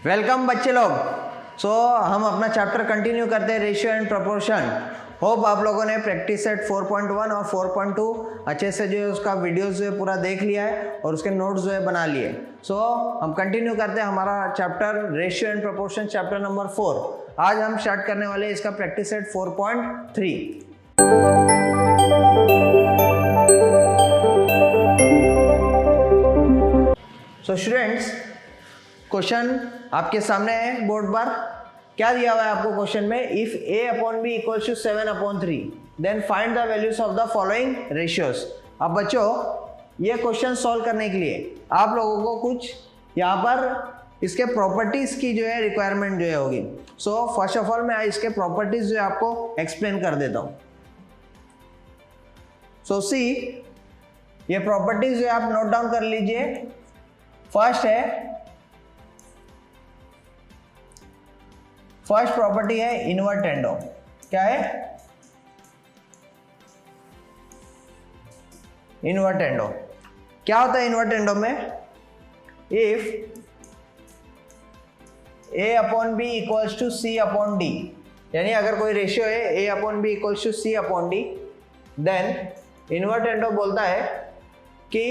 Welcome बच्चे लोग। हम अपना चैप्टर कंटिन्यू करते हैं रेशियो एंड प्रोपोर्शन। होप आप लोगों ने प्रैक्टिस सेट 4.1 और 4.2 अच्छे से जो है उसका वीडियोस जो है पूरा देख लिया है और उसके नोट्स जो है बना लिए। हम कंटिन्यू करते हैं हमारा chapter ratio and proportion, chapter number 4। आज हम स्टार्ट करने वाले हैं इसका प्रैक्टिस सेट 4.3। स्टूडेंट्स, क्वेश्चन आपके सामने है बोर्ड पर। क्या दिया हुआ है आपको क्वेश्चन में? If a upon B equals to 7/3 then find the values of the following ratios. अब बच्चों, ये क्वेश्चन सॉल्व करने के लिए आप लोगों को कुछ यहाँ पर इसके प्रॉपर्टीज की जो है रिक्वायरमेंट जो है होगी। फर्स्ट ऑफ ऑल मैं इसके प्रॉपर्टीज जो है आपको एक्सप्लेन कर देता हूँ। सी, ये प्रॉपर्टीज जो है आप नोट डाउन कर लीजिए। फर्स्ट प्रॉपर्टी है इन्वर्टेंडो। क्या है? इन्वर्टेंडो। क्या होता है इन्वर्टेंडो में? If a upon B equals to c upon D, यानी अगर कोई रेशियो है a upon B equals to c upon D, then invertendo बोलता है कि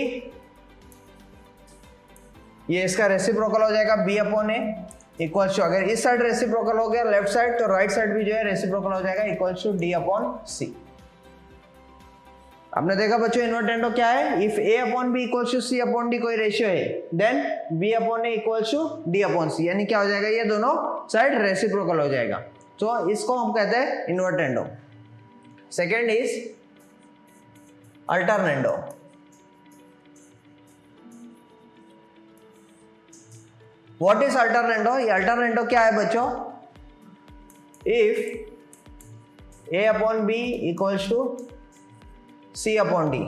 ये इसका रेसिप्रोकल हो जाएगा b upon A equals to, अगर इस साइड रेसिप्रोकल हो गया लेफ्ट साइड तो राइट साइड भी जो है रेसिप्रोकल हो जाएगा equals to d upon c। आपने देखा बच्चों इन्वर्टेंडो क्या है? If a upon B equals to c upon D कोई रेशियो है, then b upon A equals to d upon c, यानी क्या हो जाएगा? ये दोनों साइड रेसिप्रोकल हो जाएगा। तो इसको हम कहते हैं invertendo. Second is alternendo. What is alternendo? ये अल्टरनेंडो क्या है बच्चों? If a upon B equals to c upon D,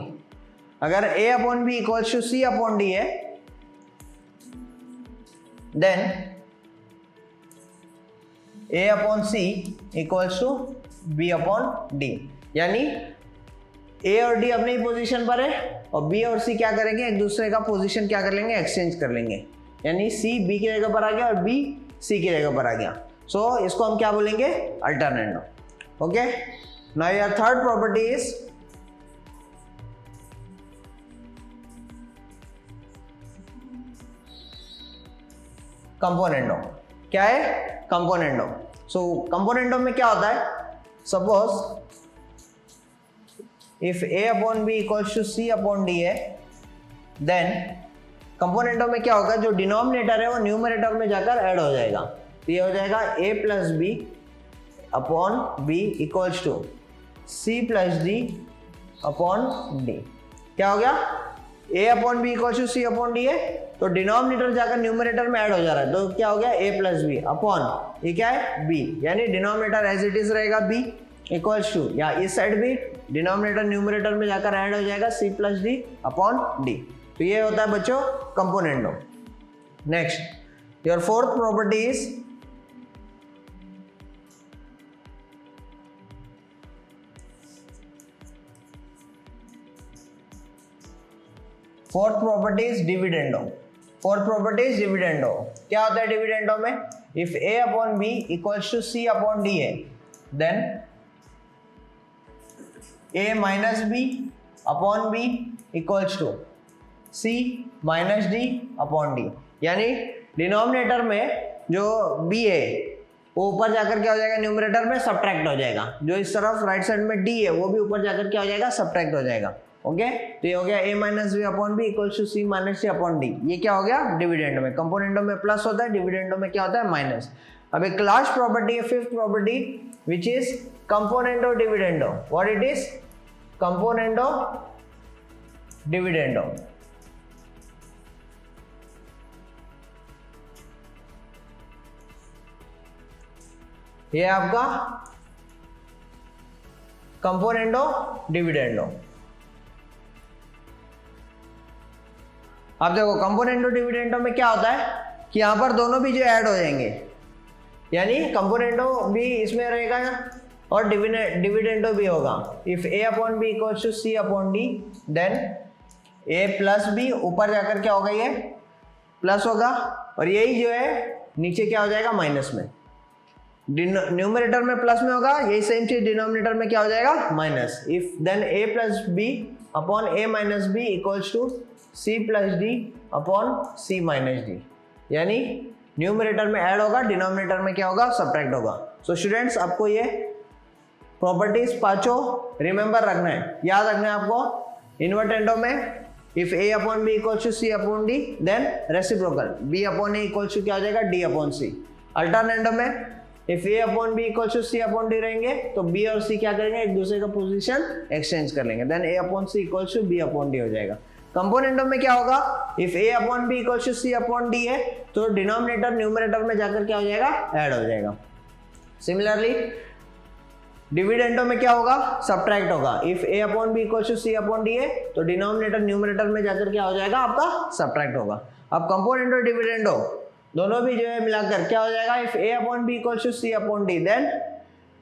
अगर a upon B equals to c upon D है, then a upon c equals to b upon D, यानी a और d अपनी position पर है और b और c क्या करेंगे? एक दूसरे का पोजीशन क्या कर लेंगे? एक्सचेंज कर लेंगे, यानी c b की जगह पर आ गया और b c की जगह पर आ गया। इसको हम क्या बोलेंगे? Alternendo. Okay, now your third property is componendo. क्या है? कंपोनेंडो। कंपोनेंडो में क्या होता है? Suppose if a upon B equals to c upon D है, देन कंपोनेंटो में क्या होगा? जो डिनोमिनेटर है वो न्यूमरेटर में जाकर ऐड हो जाएगा। तो ये हो जाएगा a plus B upon B equals to c plus D upon D. क्या हो गया? a upon B equals to c upon D है, तो डिनोमिनेटर जाकर न्यूमरेटर में ऐड हो जा रहा है, तो क्या हो गया? a प्लस बी अपॉन ये क्या है? b, यानी डिनोमिनेटर एज इट इज रहेगा b इक्वल्स टू, या इस साइड भी डिनोमिनेटर न्यूमरेटर में जाकर ऐड हो जाएगा c plus D upon D. तो ये होता है बच्चों componendo. Next, your fourth property is dividendo. Fourth property is dividendo. क्या होता है डिविडेंडो में? If a upon B equals to c upon D है, then a minus B upon B equals to c minus D upon D, यानी denominator में जो b है वो ऊपर जाकर क्या हो जाएगा? न्यूमरेटर में सब्ट्रैक्ट हो जाएगा। जो इस तरफ राइट साइड में d है वो भी ऊपर जाकर क्या हो जाएगा? सब्ट्रैक्ट हो जाएगा। ओके, तो ये हो गया a minus B upon B equals to c minus D upon D. ये क्या हो गया? डिविडेंडो में। कंपोनेंडो में प्लस होता है, डिविडेंडो में क्या होता है? माइनस। अब एक लास्ट प्रॉपर्टी है, fifth property, which is componendo dividendo. What it is? Componendo dividendo. ये आपका कंपोनेंडो डिविडेंडो। आप देखो कंपोनेंडो डिविडेंडो में क्या होता है कि यहां पर दोनों भी जो ऐड हो जाएंगे, यानी कंपोनेंडो भी इसमें रहेगा और डिविडेंडो भी होगा। If a upon B equals to c upon D, then a plus B ऊपर जाकर क्या होगा? ये प्लस होगा और यही जो है नीचे क्या हो जाएगा माइनस में, न्यूमरेटर में प्लस में होगा, यही सेम चीज डिनोमिनेटर में क्या हो जाएगा minus. If then a plus B upon a minus B equals to c plus D upon c minus D, यानी न्यूमरेटर में ऐड होगा, डिनोमिनेटर में क्या होगा सब्ट्रैक्ट होगा। सो स्टूडेंट्स आपको ये प्रॉपर्टीज पांचों रिमेंबर रखना है, याद रखना है आपको। इन्वर्टेंडो में if a upon B equals to c upon D then reciprocal b upon a equals to क्या हो जाएगा d अपॉन c। अल्टरनेंडो में if a upon B equals to c upon D रहेंगे तो b और c क्या करेंगे एक दूसरे का पोजीशन एक्सचेंज कर लेंगे, then a upon c equals to b upon D हो जाएगा। कंपोनेंटो में क्या होगा, if a upon B equals to c upon D है तो डिनोमिनेटर न्यूमरेटर में जाकर क्या हो जाएगा ऐड हो जाएगा। सिमिलरली डिविडेंडो में क्या होगा सब्ट्रैक्ट होगा, if a upon B equals to c upon D है तो डिनोमिनेटर न्यूमरेटर में जाकर क्या हो जाएगा आपका सब्ट्रैक्ट होगा। अब कंपोनेंटो डिविडेंडो दोनों भी जो है मिलाकर क्या हो जाएगा, if a upon B equals to c upon D then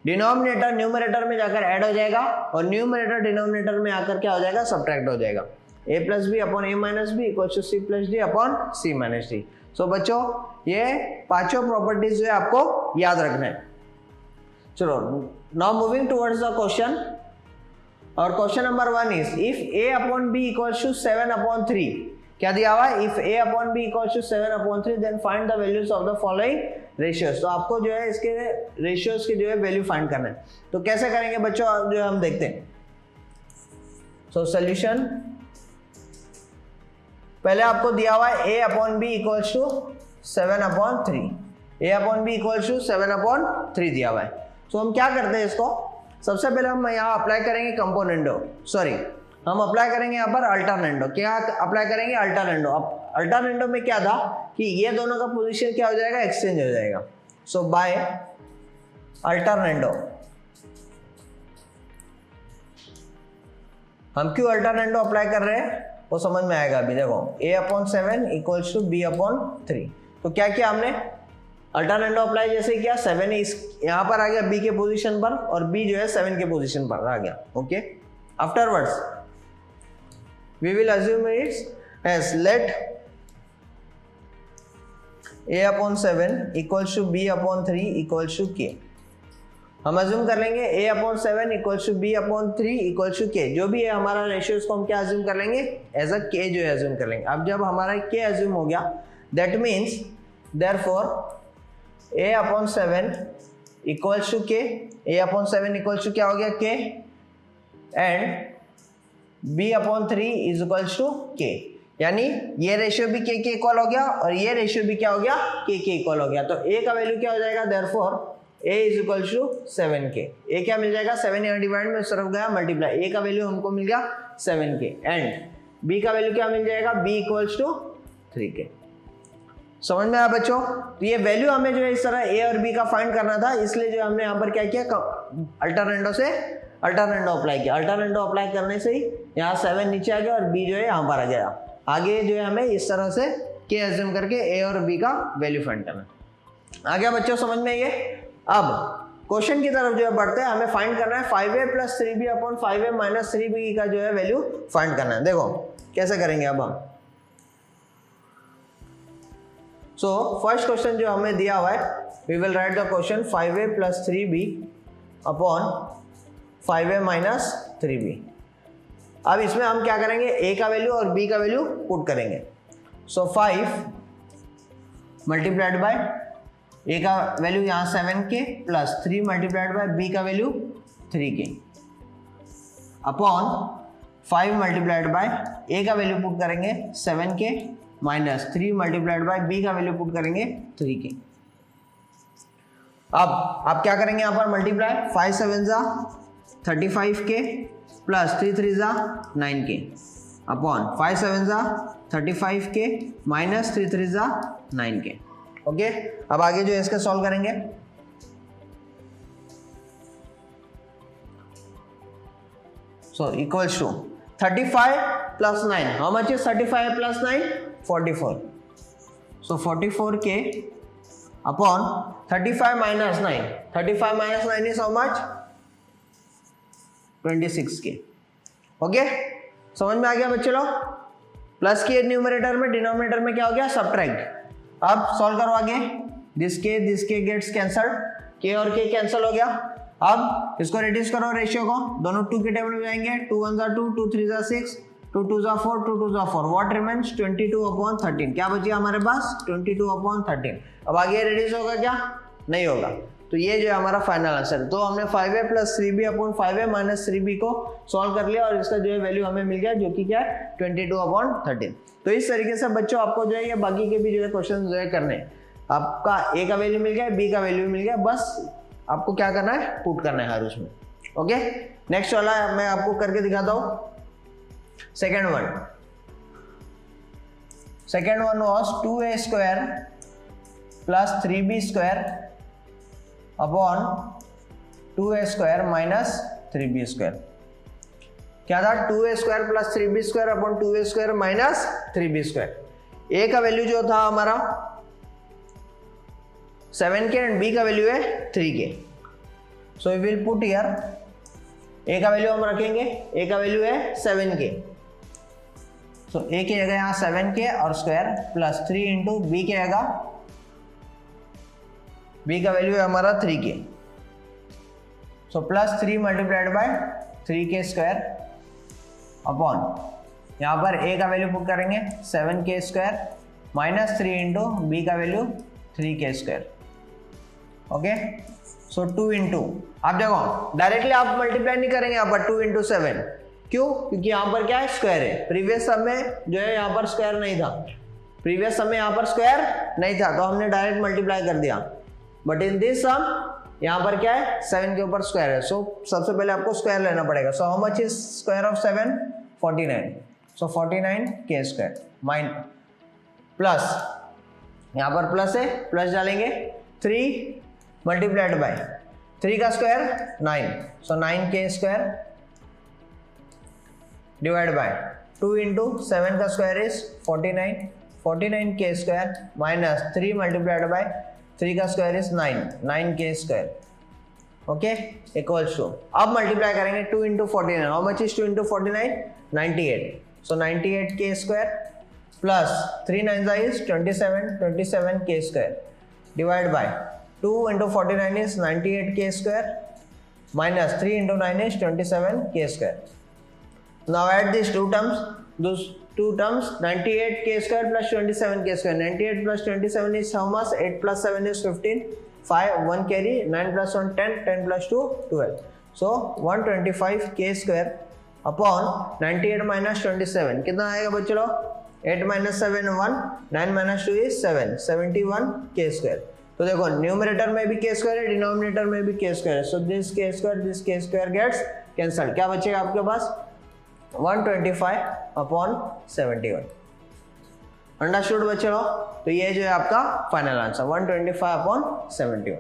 denominator numerator में जाकर ऐड हो जाएगा और न्यूमरेटर डिनोमिनेटर में आकर क्या हो जाएगा सब्ट्रैक्ट हो जाएगा। a plus B upon a minus B equals to c plus D upon c minus D. So बच्चों ये पांचों प्रॉपर्टीज जो है आपको याद रखना है। चलो now moving towards the question, और question number 1 is if a upon b equals to 7 upon 3, क्या दिया हुआ है, if a upon b equals to 7 upon 3 then find the values of the following ratios. तो आपको जो है इसके रेशियोज की जो है वैल्यू फाइंड करना है। तो कैसे करेंगे बच्चों जो है हम देखते हैं। सो सॉल्यूशन पहले आपको दिया हुआ है a upon b equals to 7 upon 3, a upon b equals to 7 upon 3 दिया हुआ है। तो हम क्या करते हैं इसको, सबसे पहले हम यहाँ अप्लाई करेंगे कंपोनेंडो, सॉरी हम अप्लाई करेंगे यहाँ पर अल्टरनेंडो। क्या अप्लाई करेंगे अल्टरनेंडो। अब अल्टरनेंडो में क्या था कि ये दोनों का पोजीशन क्या हो जाएगा एक्सचेंज हो जाएगा। सो बाय अल्टरनेंडो हम क्यों अल्टरनेंडो अप्लाई कर रहे हैं वो समझ में आएगा अभी। देखो a upon 7 equals to b upon 3, तो क्या किया हमने अल्टरनेंडो अप्लाई जैसे किया 7 इस यहाँ पर आ गया b के पोजीशन पर और b जो है 7 के पोजीशन पर आ गया। Okay afterwards we will assume it's as let a upon 7 equals to b upon 3 equals to k। हम अज्यूम कर लेंगे a upon 7 equals to b upon 3 equals to k, जो भी है हमारा रेशियो उसको हम क्या अज्यूम कर लेंगे एज अ k जो है अज्यूम कर लेंगे। अब जब हमारा k अज्यूम हो गया that means therefore a upon 7 equals to k, a upon 7 equals to क्या हो गया k and b upon 3 is equals to k, यानी ये रेशियो भी k के इक्वल हो गया और ये रेशियो भी क्या हो गया k के इक्वल हो गया। तो a का वैल्यू क्या हो जाएगा therefore a is equals to 7k। a क्या मिल जाएगा 7 यहाँ डिवाइड में तरफ गया मल्टीप्लाई, a का वैल्यू हमको मिल गया 7k एंड b का वैल्यू क्या मिल जाएगा b इक्वल्स टू 3k। समझ में आया बच्चों। तो ये वैल्यू हमें जो है इस तरह a और b का फाइंड करना था, इसलिए जो हमने यहाँ पर क्या किया अल्टरनेंडो से अल्टरनेंडो अप्लाई किया। अल्टरनेंडो अप्लाई करने से ही यहाँ 7 नीचे आ गया और b जो है यहाँ पर आ गया। आगे जो है हमें इस तरह से k अज्यूम करके a और b का वैल्यू फाइंड करना। आ गया बच्चों समझ में ये। अब क्वेश्चन की तरफ जो है बढ़ते हैं, हमें फाइंड करना है 5a plus 3b upon 5a minus 3b का जो है वैल्यू फाइंड करना है। देखो कैसे करेंगे अब हम। सो फर्स्ट क्वेश्चन जो हमें दिया हुआ है we will write the question 5a plus 3b upon 5a minus 3b। अब इसमें हम क्या करेंगे a का वैल्यू और b का वैल्यू पुट करेंगे। सो 5 मल्टीप्लाइड बाय a का वैल्यू यहाँ 7k plus 3 multiplied by b का value 3k upon 5 multiplied by a का वैल्यू पुट करेंगे 7k minus 3 multiplied by b का वैल्यू पुट करेंगे 3k। अब आप क्या करेंगे यहाँ पर मल्टीप्लाई 5 7 जा 35k प्लस 3 3 जा 9k अपॉन 5 7 जा 35k माइनस 3 3 जा 9k। ओके अब आगे जो है इसका सॉल्व करेंगे। So equals to 35 plus 9, how much is 35 plus 9 44। So 44k upon 35 minus 9, 35 minus 9 is how much 26k। Okay समझ में आ गया बच्चे लोग। प्लस के न्यूमरेटर में डिनोमिनेटर में क्या हो गया सब्ट्रैक्ट। अब सॉल्व करो आगे। दिस के गेट्स कैंसल्ड, के और के कैंसिल हो गया। अब इसको रिड्यूस करो रेशियो को, दोनों 2 के टेबल में जाएंगे, 2 1 जा 2, 2 3 जा 6, 2 2 जा 4, 2 2 जा 4, व्हाट रिमेंस 22/13। क्या बचिए हमारे पास 22/13। अब आगे रिड्यूस होगा क्या, नहीं होगा। तो ये जो है हमारा फाइनल आंसर है। तो हमने 5a + 3b/5a - 3b को सॉल्व कर लिया और इसका जो है वैल्यू हमें मिल गया, जो कि क्या है 22/13। तो इस तरीके से बच्चों आपको जो है ये बाकी के भी जो है क्वेश्चन जो है करने हैं। आपका a का वैल्यू मिल गया, b का वैल्यू मिल गया, बस आपको क्या करना है, पुट करना है हर उसमें। ओके, नेक्स्ट वाला मैं आपको करके दिखाता हूं। Second one was 2a² + 3b² upon 2a² - 3b²। क्या था, 2a² + 3b² upon 2a² - 3b²। a का वैल्यू जो था हमारा 7k एंड b का वैल्यू है 3k। So we will put here, a का वैल्यू हम रखेंगे, a का वैल्यू है 7k। सो a की जगह यहाँ 7k और स्क्वायर प्लस 3 इंटू b की जगह, b का वैल्यू है हमारा 3k। So plus 3 multiplied bye 3k² upon, यहाँ पर a का वैल्यू पुट करेंगे 7k² माइनस 3 इंटू b का वैल्यू 3k²। ओके, सो 2 इंटू, आप देखो डायरेक्टली आप मल्टीप्लाई नहीं करेंगे यहाँ पर 2 इंटू 7, क्यों, क्योंकि यहाँ पर क्या है, स्क्वायर है। प्रीवियस सम में जो है यहाँ पर स्क्वायर नहीं था, प्रीवियस सम में यहाँ पर स्क्वायर नहीं था, तो हमने डायरेक्ट मल्टीप्लाई कर दिया। बट इन दिस सम यहाँ पर क्या है, 7 के ऊपर स्क्वायर है। सो सबसे पहले आपको स्क्वायर लेना पड़ेगा। So how much is square of 7? 49। So 49k² mine plus, यहाँ पर प्लस है, प्लस डालेंगे 3 मल्टीप्लाइड बाय 3 का square 9, so 9k² divide by 2 into 7 का square is 49, 49k² minus 3 multiplied by 3 का square is 9k²। Okay, equals to, अब multiply करेंगे 2 into 49, how much is 2 into 49? 98, so 98k² plus 3 9 is 27, 27k² divide by 2 into 49 is 98k² minus 3 into 9 is 27k². Now add these two terms. Those two terms, 98k² plus 27k². 98 plus 27 is how much? 8 plus 7 is 15. 5, 1 carry, 9 plus 1, 10, 10 plus 2, 12. So 125k² upon 98 minus 27. कितना आएगा बच्चों लोग? 8 minus 7 1, 9 minus 2 is 7, 71k². तो देखो numerator में भी k² है, denominator में भी k² है। So this k² gets cancelled. क्या बचेगा आपके पास? 125/71। अंडरस्टूड बच्चों? तो ये जो है आपका फाइनल आंसर 125/71।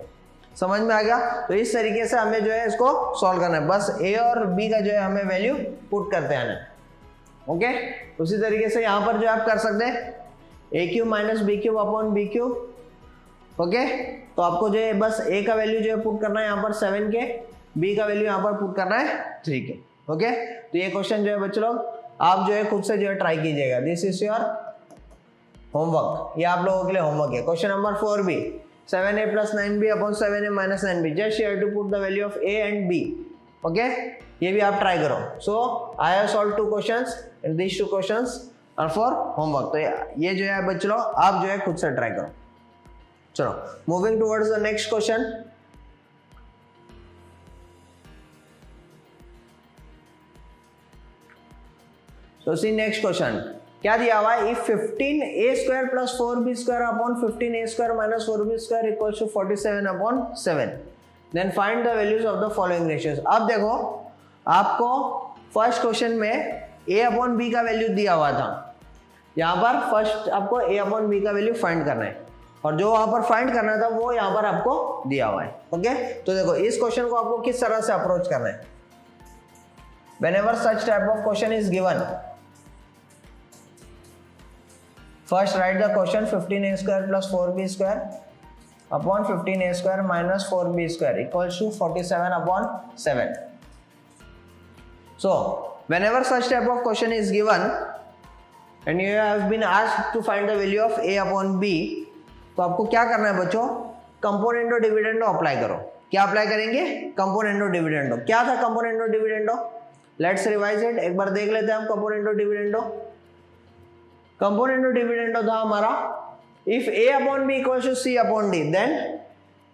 समझ में आ गया? तो इस तरीके से हमें जो है इसको सॉल्व करना है। बस a और b का जो है हमें वैल्यू पुट करते हैं। ओके, उसी तरीके से यहाँ पर जो आप कर सकते हैं a³ - b³/b³। ओके, तो आपको जो है बस a का वैल्यू जो है पुट करना है यहाँ पर 7k, b का वैल्यू यहाँ पर पुट करना है 3k। ओके, तो ये क्वेश्चन जो है बच्चों लोग आप जो है खुद से जो है ट्राई कीजिएगा। दिस इज योर होमवर्क, ये आप लोगों के लिए होमवर्क है। Question number 4b, 7a + 9b/7a - 9b। Just you have to put the value of a and b। Okay, ये भी आप ट्राई करो। So I have solve 2 questions and these 2 questions are for homework. तो ये जो है बच्चों लोग आप जो है खुद से ट्राई करो। चलो, moving towards the next question. So see next question क्या दिया हुआ है, if 15a² + 4b² upon 15a² - 4b² equals to 47/7, then find the values of the following ratios. अब देखो आपको फर्स्ट क्वेश्चन में a/b का वैल्यू दिया हुआ था। यहाँ पर फर्स्ट आपको a/b का वैल्यू फाइंड करना है और जो वहां पर फाइंड करना था वो यहाँ पर आपको दिया हुआ है। ओके, तो देखो इस क्वेश्चन को आपको किस तरह से अप्रोच करना है। Whenever such type of question is given, first write the question 15a² + 4b² upon 15a² - 4b² equals to 47/7. So whenever such type of question is given and you have been asked to find the value of a/b, तो आपको क्या करना है बच्चों, कंपोनेंटो dividendo apply करो। क्या apply करेंगे? कंपोनेंटो dividendo. क्या था कंपोनेंटो डिविडेंडो? लेट्स रिवाइज इट, एक बार देख लेते हैं हम कंपोनेंटो डिविडेंडो। कंपोनेंटो डिविडेंडो था हमारा if a upon B equal to C upon D then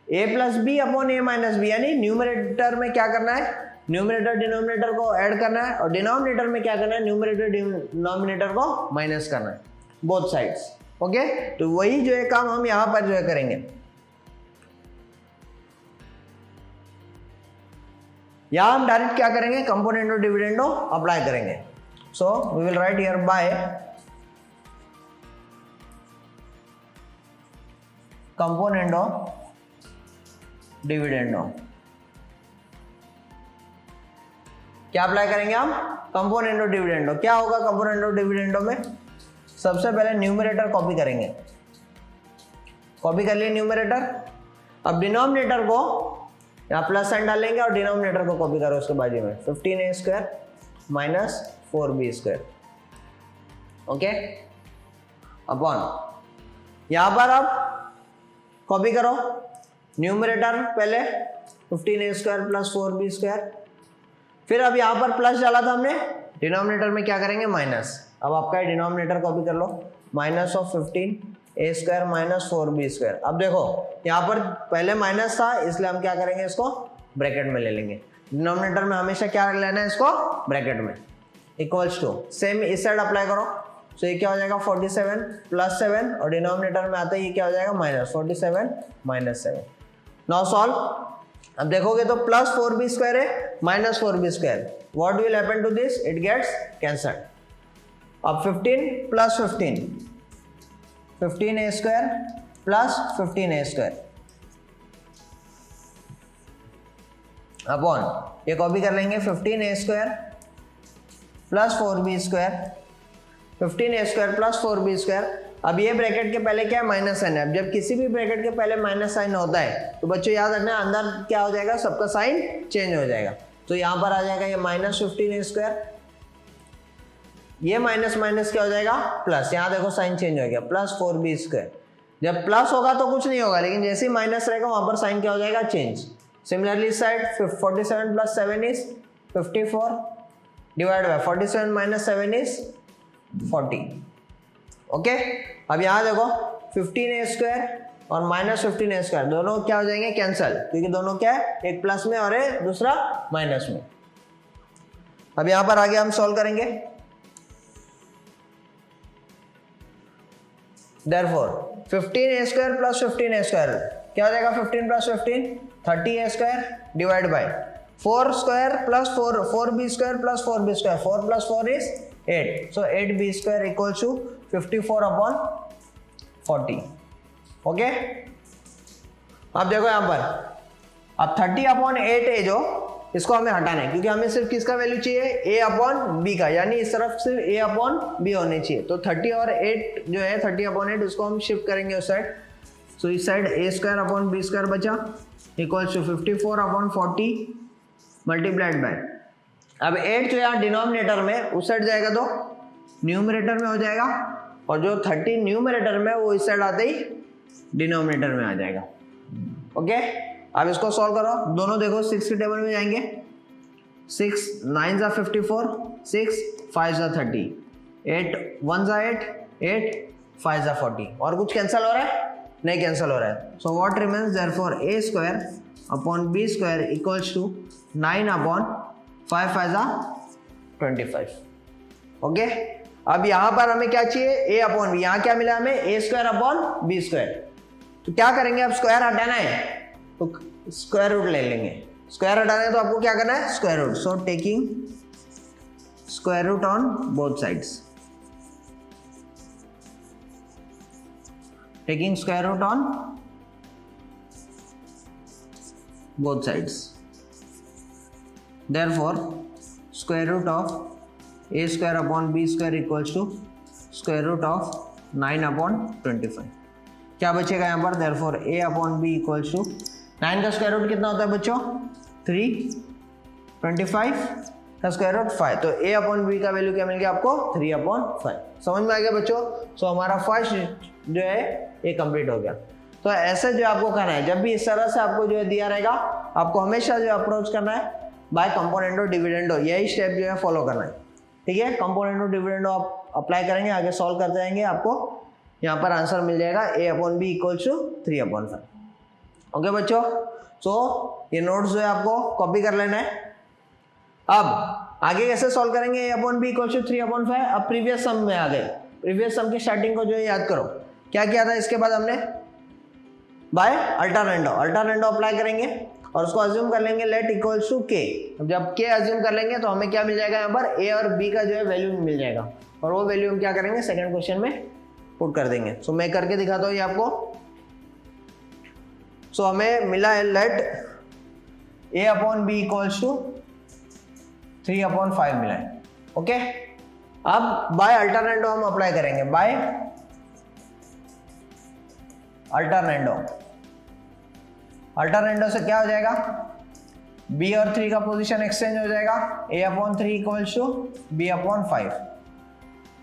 a plus B upon a minus B, यानी न्यूमरेटर में क्या करना है? न्यूमरेटर डिनोमिनेटर को ऐड करना है और डिनोमिनेटर में क्या करना है? न्यूमरेटर डिनोमिनेटर को माइनस करना है, बोथ साइड्स। ओके, तो वही जो है काम हम यहां पर जो है करेंगे। यहां हम डायरेक्ट क्या करेंगे? कंपोनेंटो डिविडेंडो अप्लाई करेंगे। So we will write here by componendo dividendo. क्या अप्लाई करेंगे हम? Componendo dividendo. क्या होगा कंपोनेंटो डिविडेंडो में? सबसे पहले न्यूमरेटर कॉपी करेंगे। कॉपी कर लिए न्यूमरेटर। अब डिनोमिनेटर को यहाँ प्लस साइन डालेंगे और डिनोमिनेटर को कॉपी करो उसके बाजू में, 15a square minus 4b square. Okay, upon यहां पर अब कॉपी करो न्यूमरेटर पहले 15a square plus 4b square, फिर अब यहां पर प्लस डाला था हमने, डिनोमिनेटर में क्या करेंगे? माइनस। अब आपका डिनोमिनेटर कॉपी कर लो, minus of 15a square minus 4b square. अब देखो यहाँ पर पहले माइनस था इसलिए हम क्या करेंगे? इसको ब्रैकेट में ले लेंगे। डिनोमिनेटर में हमेशा क्या लेना है? इसको ब्रैकेट में। इक्वल्स टू सेम इस साइड अप्लाई करो, तो ये क्या हो जाएगा? 47 प्लस 7 और डिनोमिनेटर में आता है ये क्या हो जाएगा? Minus 47 minus 7। Now solve. अब देखोगे तो प्लस 4b स्क्वायर है minus 4b square, what will happen to this? It gets cancelled. अब 15 plus 15a square plus 15a square upon ये कॉपी कर लेंगे 15a square plus 4b square, 15a square plus 4b square. अब ये bracket के पहले क्या है? माइनस साइन है। अब जब किसी भी ब्रैकेट के पहले माइनस साइन होता है तो बच्चों याद रखना अंदर क्या हो जाएगा? सबका साइन चेंज हो जाएगा। तो यहाँ पर आ जाएगा ये माइनस 15a स्क्वायर, ये माइनस माइनस क्या हो जाएगा? प्लस। यहाँ देखो साइन चेंज हो गया, प्लस 4b स्क्वायर। जब प्लस होगा तो कुछ नहीं होगा, लेकिन जैसे ही माइनस रहेगा वहां पर साइन क्या हो जाएगा? Change. Similarly side 47 plus 7 is 54 divide by 47 minus 7 is 40। Okay, अब यहाँ देखो 15a स्क्वायर और माइनस 15a स्क्वायर दोनों क्या हो जाएंगे? कैंसल, क्योंकि दोनों क्या है? एक प्लस में और एक दूसरा माइनस में। अब यहाँ पर आगे हम सॉल्व करेंगे। Therefore 15a square plus 15a square क्या हो जाएगा? 15 plus 15 30a square divide by 4 square plus 4b square plus 4b square, 4 plus 4 is 8, so 8b square equals to 54 upon 40। Okay, अब देखो यहाँ पर अब 30 अपॉन 8 है जो इसको हमें हटाना है, क्योंकि हमें सिर्फ किसका वैल्यू चाहिए? a अपॉन b का, यानी इस तरफ सिर्फ a अपॉन b होने चाहिए। तो 30 और 8 जो है 30 अपॉन 8 इसको हम शिफ्ट करेंगे उस साइड। सो इस side a square upon b square बचा equals to 54 upon 40 multiplied by, अब 8 जो यहाँ डिनोमिनेटर में उस साइड जाएगा तो न्यूमरेटर में हो जाएगा, और जो 30 न्यूमरेटर में वो इस साइड आते ही डिनोमिनेटर में आ जाएगा। ओके, अब इसको सॉल्व करो। दोनों देखो 6 के टेबल में जाएंगे, 6 9 जा 54, 6 5 जा 30, 8 1 जा 8, 8 5 जा 40। और कुछ कैंसिल हो रहा है? नहीं कैंसिल हो रहा है। So what remains? Therefore a square upon b square equals to 9 upon 5 5 जा 25। ओके, अब यहाँ पर हमें क्या चाहिए? a upon b। यहाँ क्या मिला हमें? a square upon b square. तो क्या करेंगे? अब स्क्वायर हटाना है तो स्क्वायर रूट ले लेंगे। स्क्वायर हटाना है तो आपको क्या करना है? Square root. So taking square root on both sides, taking square root on both sides. Therefore, square root of a square upon b square equals to square root of 9 upon 25. क्या बचेगा यहाँ पर? Therefore, a upon b equals to 9 का square root कितना होता है बच्चों? 3, 25 का स्क्वायर रूट 5। तो a अपॉन b का वैल्यू क्या मिल गया आपको? 3 अपॉन 5। समझ में आ गया बच्चों? सो हमारा फर्स्ट जो है ये कंप्लीट हो गया। तो तो ऐसे जो आपको करना है, जब भी इस तरह से आपको जो है दिया रहेगा, आपको हमेशा जो अप्रोच करना है बाय कंपोनेंडो डिविडेंडो, यही स्टेप जो है फॉलो करना है, ठीक है। कंपोनेंडो डिविडेंडो आप अप्लाई करेंगे, आगे सॉल्व करते जाएंगे, आपको यहाँ पर आंसर मिल जाएगा a/b इक्वल्स टू 3/5। ओके बच्चों, सो ये नोट्स जो है आपको कॉपी कर लेना है। अब आगे कैसे सॉल्व करेंगे a/b इक्वल्स टू 3/5। अब प्रीवियस सम में आ गए, प्रीवियस सम की स्टार्टिंग को जो है याद करो, क्या किया था इसके बाद हमने बाय अल्टरनेंडो अप्लाई करेंगे और उसको अज्यूम कर लेंगे लेट इक्वल्स टू k। जब k अज्यूम कर लेंगे तो हमें क्या मिल जाएगा, यहाँ पर a और b का जो है वैल्यू मिल जाएगा, और वो वैल्यू हम क्या करेंगे सेकंड क्वेश्चन में पुट कर देंगे। सो मैं करके दिखाता हूँ ये आपको। सो हमें मिला है लेट a/b इक्वल्स टू 3/5 मिला है। ओके, अब बाय अल्टरनेंडो हम अप्लाई करेंगे, बाय अल्टरनेंडो से क्या हो जाएगा, b और 3 का पोजीशन एक्सचेंज हो जाएगा, a/3 इक्वल्स टू b/5।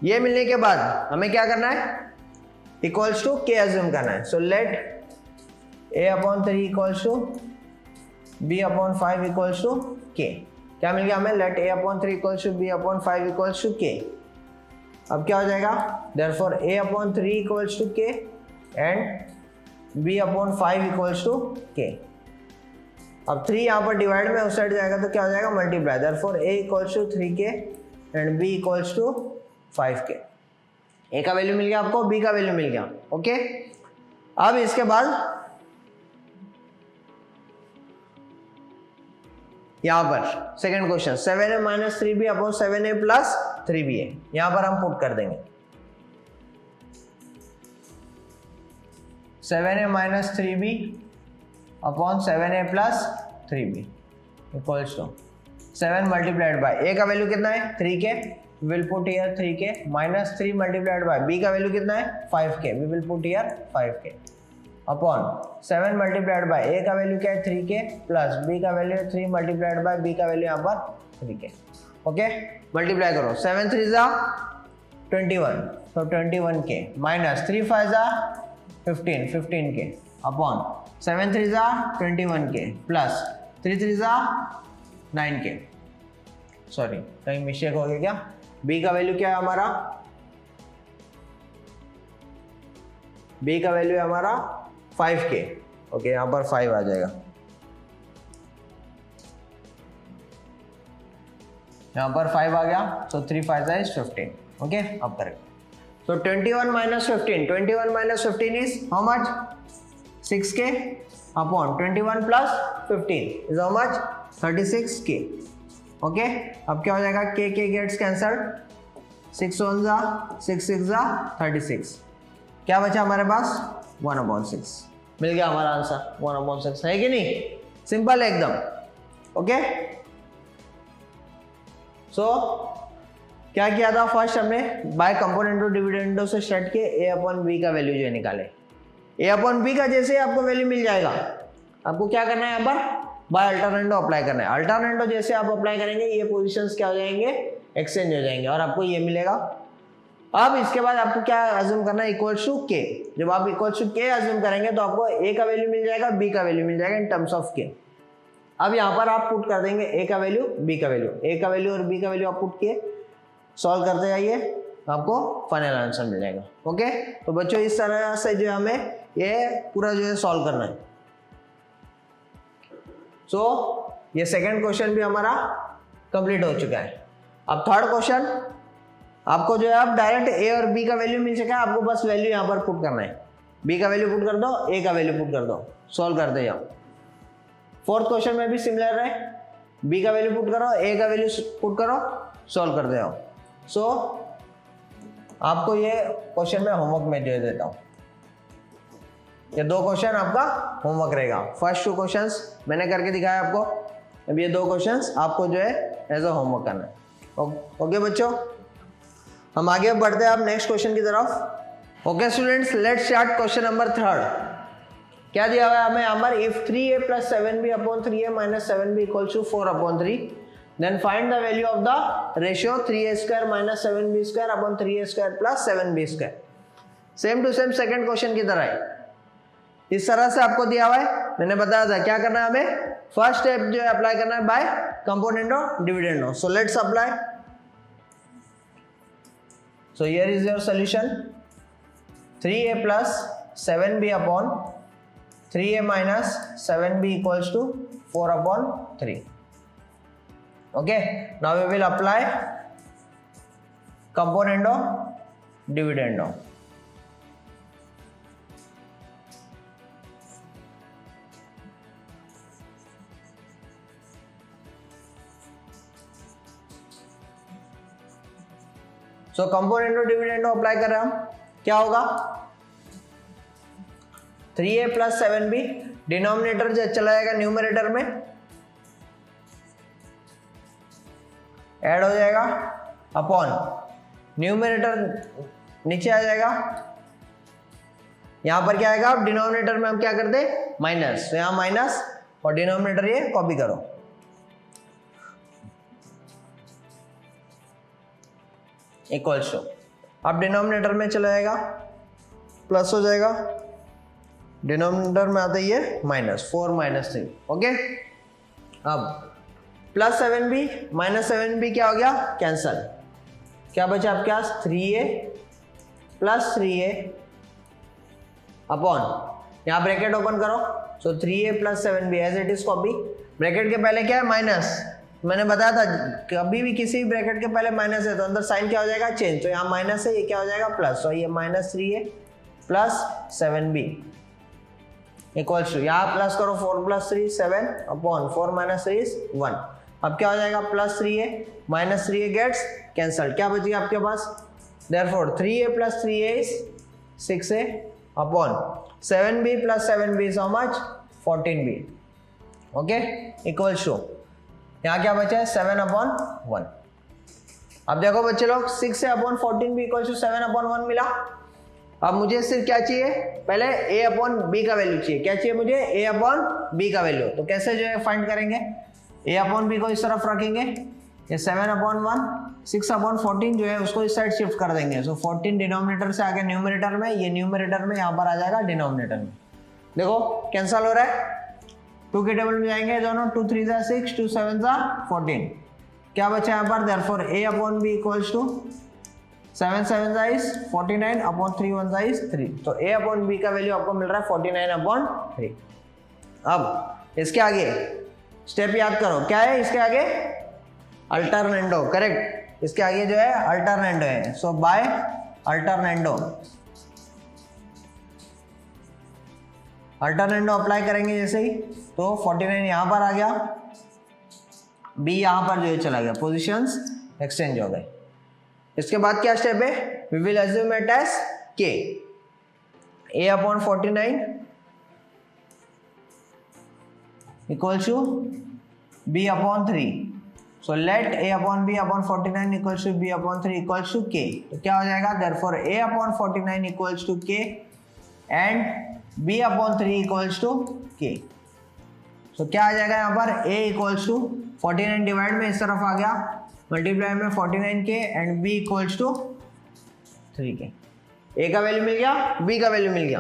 ये मिलने के बाद हमें क्या करना है, इक्वल्स टू k अज्यूम करना है। So let a/3 equals to b/5 equals to k। क्या मिल गया हमें, let a/3 equals to b/5 equals to k। अब क्या हो जाएगा, therefore a/3 equals to k and b/5 equals to k। अब 3 यहाँ पर डिवाइड में उस साइड जाएगा तो क्या हो जाएगा, multiply, therefore a equals to 3k and b equals to 5k। a का वैल्यू मिल गया आपको, b का वैल्यू मिल गया। ओके, अब इसके बाद यहां पर second question 7a minus 3b upon 7a plus 3b है, यहां पर हम पुट कर देंगे 7a minus 3b upon 7a plus 3b equals to 7 multiplied by a का वैल्यू कितना है 3k, will put here 3k minus 3 multiplied by b का वैल्यू कितना है 5k, we will put here 5k upon 7 multiplied by a का value क्या है 3k plus b का वैल्यू है 3 मल्टीप्लाइड बाय b का वैल्यू यहाँ पर 3k। ओके, मल्टीप्लाई करो, 7 3 जा 21, तो 21k माइनस 3 5 जा 15k अपॉन 7 3 जा 21k प्लस 3 3 जा 9k। सॉरी, कहीं मिस्टेक हो गया क्या, b का वैल्यू क्या है हमारा, b का वैल्यू है हमारा 5k। ओके, यहाँ पर 5 आ जाएगा, यहाँ पर 5 आ गया, तो 3 5 is 15। ओके, अब करें तो 21 minus 15 is how much, 6k upon 21 plus 15 is how much, 36k। Okay, अब क्या हो जाएगा, k gets cancelled, 6 1 जा 6 6 जा 36, क्या बचा हमारे पास 1/6। मिल गया हमारा आंसर 1/6, है कि नहीं, सिंपल है एकदम। ओके, सो क्या किया था, फर्स्ट हमने बाय कंपोनेंटो डिविडेंडो से स्टार्ट किए, a/b का वैल्यू जो निकाले, a/b का जैसे आपको वैल्यू मिल जाएगा, आपको क्या करना है, यहाँ पर बाय अल्टरनेंडो अप्लाई करना है। अल्टरनेंडो जैसे आप अप्लाई करेंगे ये पोजीशंस क्या हो जाएंगे, एक्सचेंज हो जाएंगे और आपको ये मिलेगा। अब इसके बाद आपको क्या अज्यूम करना है, इक्वल्स टू k। जब आप इक्वल्स टू k अज्यूम करेंगे तो आपको a का वैल्यू मिल जाएगा, b का वैल्यू मिल जाएगा इन टर्म्स ऑफ k। अब यहाँ पर आप पुट कर देंगे a का वैल्यू, b का वैल्यू, a का वैल्यू और b का वैल्यू आप पुट किए, सॉल्व करते जाइए, आपको फाइनल आंसर मिल जाएगा। ओके, तो बच्चों इस तरह से जो हमें ये पूरा जो है सॉल्व करना है। सो ये सेकंड क्वेश्चन भी हमारा कंप्लीट हो चुका है। अब थर्ड क्वेश्चन आपको जो है अब डायरेक्ट a और b का वैल्यू मिल चुका है, आपको बस वैल्यू यहाँ पर पुट करना है, b का वैल्यू पुट कर दो, a का वैल्यू पुट कर दो, सॉल्व करते जाओ। फोर्थ क्वेश्चन में भी सिमिलर है, b का वैल्यू पुट करो, a का वैल्यू पुट करो, सॉल्व करते जाओ। सो आपको ये क्वेश्चन में होमवर्क में दे देता हूँ, ये 2 क्वेश्चन आपका होमवर्क रहेगा। फर्स्ट 2 क्वेश्चंस मैंने करके दिखाया आपको, अब ये 2 क्वेश्चंस आपको जो है एज अ होमवर्क करना है। ओके बच्चों, हम आगे बढ़ते हैं अब नेक्स्ट क्वेश्चन की तरफ। Okay students, let's start question number 3। क्या दिया हुआ है हमें, यहाँ पर if 3a plus 7b upon 3a minus 7b equals to 4/3, then find the value of the ratio 3a square minus 7b square upon 3a square plus 7b square। Same to same second question की तरह है, इस तरह से आपको दिया हुआ है, मैंने बताया था क्या करना है हमें, फर्स्ट स्टेप जो है अप्लाई करना है बाय कंपोनेंट ऑफ डिविडेंडो. So let's apply. So here is your solution. 3a plus 7b upon 3a minus 7b equals to 4 upon 3. Okay, now we will apply component of dividendo. So component ऑफ dividendo apply कर रहे हैं हम, क्या होगा 3a plus 7b, denominator जो चला जाएगा न्यूमरेटर में, ऐड हो जाएगा अपॉन न्यूमरेटर नीचे आ जाएगा. यहां पर क्या आएगा, अब डिनोमिनेटर में हम क्या करते माइनस, तो यहां माइनस और डिनोमिनेटर ये कॉपी करो. इक्वल्स टू, अब डिनोमिनेटर में चला जाएगा प्लस हो जाएगा, डिनोमिनेटर में आता है माइनस 4 माइनस 3. ओके, अब प्लस 7b माइनस 7b क्या हो गया, कैंसल. क्या बचा आपके पास 3a प्लस 3a अपॉन, यहाँ ब्रैकेट ओपन करो. So 3a plus 7b as it is copy. Bracket के पहले क्या है माइनस, मैंने बताया था कभी भी किसी भी ब्रैकेट के पहले माइनस है तो अंदर साइन क्या हो जाएगा चेंज. तो यहाँ माइनस है, ये क्या हो जाएगा प्लस. तो ये minus 3a plus 7b equals to, यहाँ प्लस करो 4 प्लस 3 7 अपॉन 4 माइनस 3 इज 1. अब क्या हो जाएगा plus 3a minus 3a gets cancel. क्या बच गया आपके पास, therefore 3a plus 3a is 6a upon 7b plus 7b is how much 14b. Okay, equals to, यहाँ क्या बचा है 7 अपॉन 1. अब देखो बच्चे लोग 6 से upon 14b equals to 7 upon 1 मिला. अब मुझे सिर्फ क्या चाहिए, पहले a अपॉन b का वैल्यू चाहिए. क्या चाहिए मुझे, a अपॉन b का वैल्यू. तो कैसे जो है फाइंड करेंगे, a अपॉन b को इस तरफ रखेंगे, ये 7 अपॉन 1 6 अपॉन 14 जो है उसको इस साइड शिफ्ट कर देंगे. सो 14 डिनोमिनेटर से आगे न्यूमरेटर में, ये न्यूमरेटर में यहाँ पर आ जाएगा डिनोमिनेटर में. देखो कैंसल हो रहा है, 2 के टेबल में जाएंगे दोनों, 2 3 जा 6 2 7 जा 14. क्या बचा यहाँ पर, therefore a upon b equals to 7 7 जा इज 49 अपॉन 3 1 जा इज 3. तो a अपॉन b का वैल्यू आपको मिल रहा है 49 अपॉन 3. अब इसके आगे स्टेप याद करो, क्या है इसके आगे, अल्टरनेंडो. करेक्ट, इसके आगे जो है अल्टरनेंडो है. सो बाय अल्टरनेंडो, अल्टरनेंडो अप्लाई करेंगे जैसे ही, तो 49 यहां पर आ गया, b यहां पर जो है चला गया, पोजीशंस एक्सचेंज हो गए. इसके बाद क्या स्टेप है, we will assume it as k, a upon 49 equals to b upon 3. So let a upon b upon 49 equals to b upon 3 equals to k. तो क्या हो जाएगा, therefore a upon 49 equals to k and b upon 3 equals to k. So क्या आ जाएगा यहाँ पर, a equals to 49 divide में इस तरफ आ गया, मल्टीप्लाई में 49k and b equals to 3k. a का वैल्यू मिल गया, b का वैल्यू मिल गया.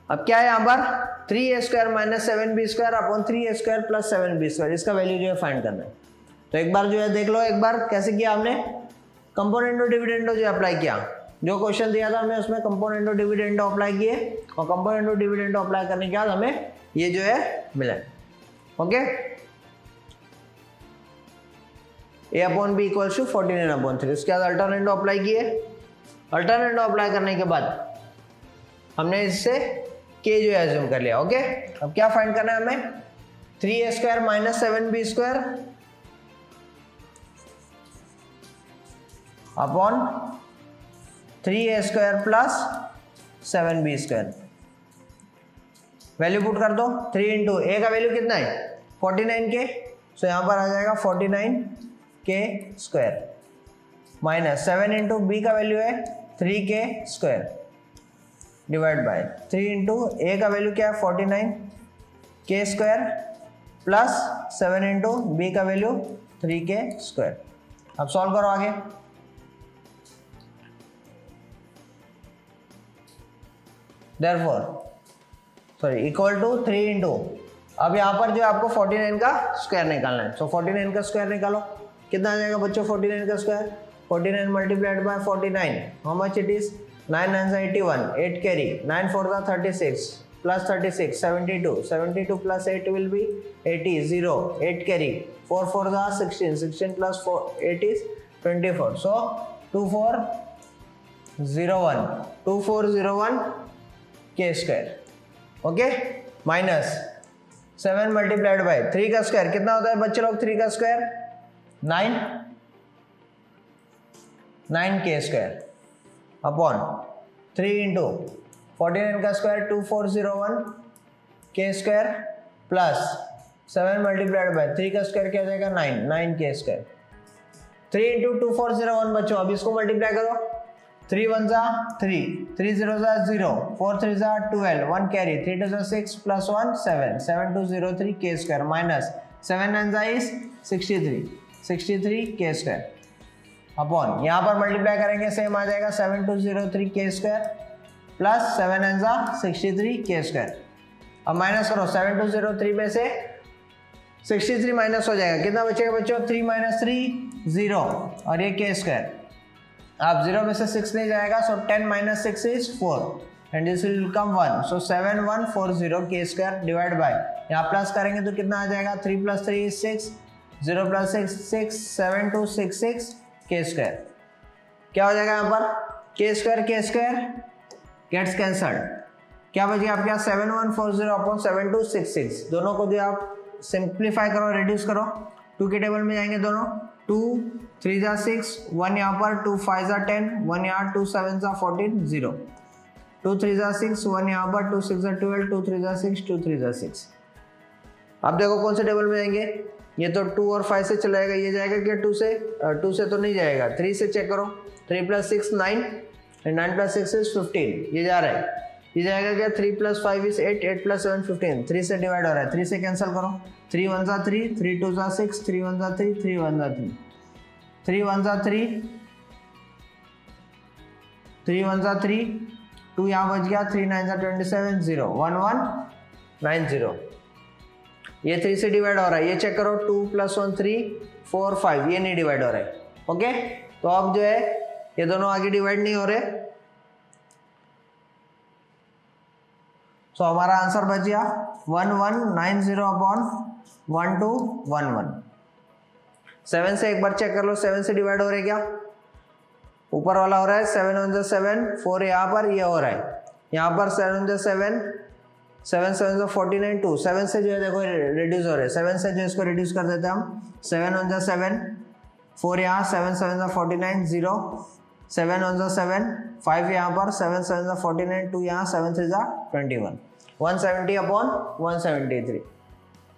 अब क्या है यहाँ पर 3a square minus 7b square upon 3a square plus 7b square, इसका वैल्यू जो है फाइंड करना है. तो एक बार जो है देख लो, एक बार कैसे किया हमने, कंपोनेंट ऑफ डिविडेंडो जो अप्लाई किया, जो क्वेश्चन दिया था हमने उसमें कंपोनेंट ऑफ डिविडेंडो अप्लाई किए, और कंपोनेंट ऑफ डिविडेंडो अप्लाई करने के बाद हमें ये जो है मिला. Okay, a upon b equals to 49 upon 3. उसके बाद अल्टरनेंडो अप्लाई किए, अल्टरनेंडो अप्लाई करने के बाद हमने इससे k जो है एज्यूम कर लिया. ओके, अब क्या फाइंड करना है हमें, 3a square minus 7b square upon 3a square plus 7b square. Value put कर दो, 3 इंटू a का वैल्यू कितना है 49k. सो यहाँ पर आ जाएगा 49k square minus 7 into b का वैल्यू है 3k square divide by 3 into a का वैल्यू क्या है 49k square plus 7 into b का वैल्यू 3k स्क्वायर. अब सॉल्व करो आगे. Therefore sorry equal to 3 into, अब यहाँ पर जो आपको 49 का स्क्वायर निकालना है, सो 49 का स्क्वायर निकालो, कितना आ जाएगा बच्चों 49 का square, 49 multiplied by 49, how much it is 9 9 81, 8 carry, 9 4 36 plus 36 72, 72 plus 8 will be 80, 0 8 carry, 4 4 16, 16 plus 4 8 is 24, so 2401 2401 k square, okay, minus 7 multiplied by 3 का स्क्वायर कितना होता है बच्चे लोग, 3 का square 9 k square upon 3 into 49 का square 2401 k square plus 7 multiplied by 3 का square क्या हो जाएगा 9 k स्क्वायर, 3 इंटू 2401 बच्चों, अब इसको मल्टीप्लाई करो, 3 1 जा 3, 3 0 जा 0, 4 3 जा 12, 1 कैरी, 3 2 जा 6 प्लस 1 7, 7203 k स्क्वायर माइनस 7 9 जा इज 63 k स्क्वायर अपॉन, यहाँ पर मल्टीप्लाई करेंगे सेम आ जाएगा 7203 k स्क्वायर प्लस 7 9 जा 63 k स्क्वायर, अब माइनस करो 7203 में से 63 माइनस हो जाएगा, कितना बचेगा बच्चों 3 माइनस 3 0 और ये k स्क्वायर, अब 0 में से 6 नहीं जाएगा, सो 10 minus 6 is 4 and this will come 1, so 7140 k square divide bye, यहाँ प्लस करेंगे तो कितना आ जाएगा 3 plus 3 is 6, 0 plus 6 7266 k square, क्या हो जाएगा यहाँ पर k स्क्वायर गेट्स कैंसल्ड, क्या बचेगा आपके यहाँ 7140 अपॉन 7266, दोनों को जो आप सिंप्लीफाई करो रिड्यूस करो, 2 के टेबल में जाएंगे दोनों, 2 3 जा 6, 1 यहाँ पर 2 5 जा 10, 1 यहाँ 2 7 जा 14 0, 2 3 जा 6, 1 यहाँ पर 2 6 जा 12, 2 3 जा 6, 2 3 जा 6, अब देखो कौन से टेबल में जाएंगे, ये तो 2 और 5 से चला जाएगा, ये जाएगा क्या 2 से तो नहीं जाएगा, 3 से चेक करो, 3 प्लस 6 9 9 प्लस 6 इज 15, ये जा रहा है, ये जाएगा क्या 3 प्लस 5 इज 8, 8 प्लस 7 15, 3 से डिवाइड हो रहा है, 3 से कैंसिल करो, 3 1 जा 3, 3 2 जा 6, 3 1 जा 3, 3 1 जा 3, 3 1 जा 3, 3 1 जा 3, 2 यहाँ बच गया, 3 9 जा 27 0 1 1 9 0, ये 3 से डिवाइड हो रहा है, ये चेक करो 2 प्लस 1 3 4 5, ये नहीं डिवाइड हो रहा है, ओके, तो अब जो है ये दोनों आगे डिवाइड नहीं हो रहे, सो हमारा आंसर बच गया 1190 अपॉन 1211, 7 से एक बार चेक कर लो, 7 से डिवाइड हो रहे क्या, ऊपर वाला हो रहा है 7 1 7 4, यहाँ पर ये हो रहा है, यहाँ पर 7 1 7 7 7 49 2, 7 से जो है देखो रिड्यूस हो रहे हैं, 7 से जो इसको रिड्यूस कर देते हैं हम, 7 1 7 4 यहाँ 7 7 49 0, 7 1 7 5 यहाँ पर 7 7 49 2 यहाँ 7 3 21, 170 अपॉन 173,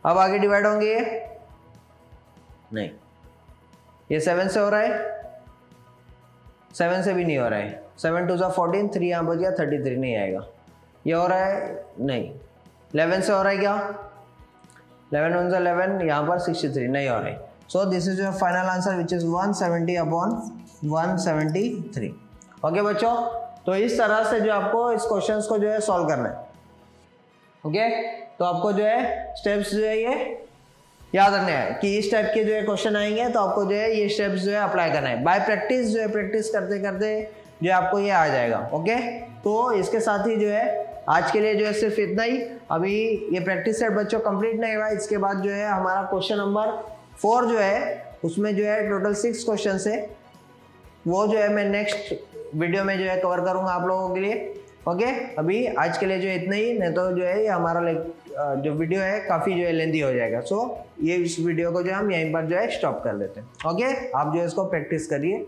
अब आगे डिवाइड होंगे ये नहीं, ये 7 से हो रहा है, 7 से भी नहीं हो रहा है, 7 2 14, 3 यहाँ बच गया 33 नहीं आएगा, ये हो रहा है नहीं, 11 से हो रहा है क्या 11 1 11, यहाँ पर 63 नहीं हो रहा है, so this is your final answer which is 170 upon 173, okay बच्चों, तो इस तरह से जो आपको इस क्वेश्चंस को जो है सॉल्व करना है, ओके, तो आपको जो है स्टेप्स जो है ये याद रखना है कि इस टाइप के जो है क्वेश्चन आएंगे तो आपको जो है ये स्टेप्स जो है अप्लाई करना है, बाय प्रैक्टिस जो है प्रैक्टिस करते करते जो है आपको ये आ जाएगा, ओके, तो इसके साथ ही जो है आज के लिए जो है सिर्फ इतना ही, अभी ये प्रैक्टिस सेट बच्चों कंप्लीट नहीं हुआ, इसके बाद जो है हमारा क्वेश्चन नंबर 4 जो है उसमें जो है टोटल 6 क्वेश्चन है, वो जो है मैं नेक्स्ट वीडियो में जो है कवर करूंगा आप लोगों के लिए, ओके, अभी आज के लिए जो इतना ही, नहीं तो जो है ये हमारा जो वीडियो है काफ़ी जो है लेंदी हो जाएगा, सो ये इस वीडियो को जो हम यहीं पर जो है स्टॉप कर देते हैं, ओके, आप जो है इसको प्रैक्टिस करिए।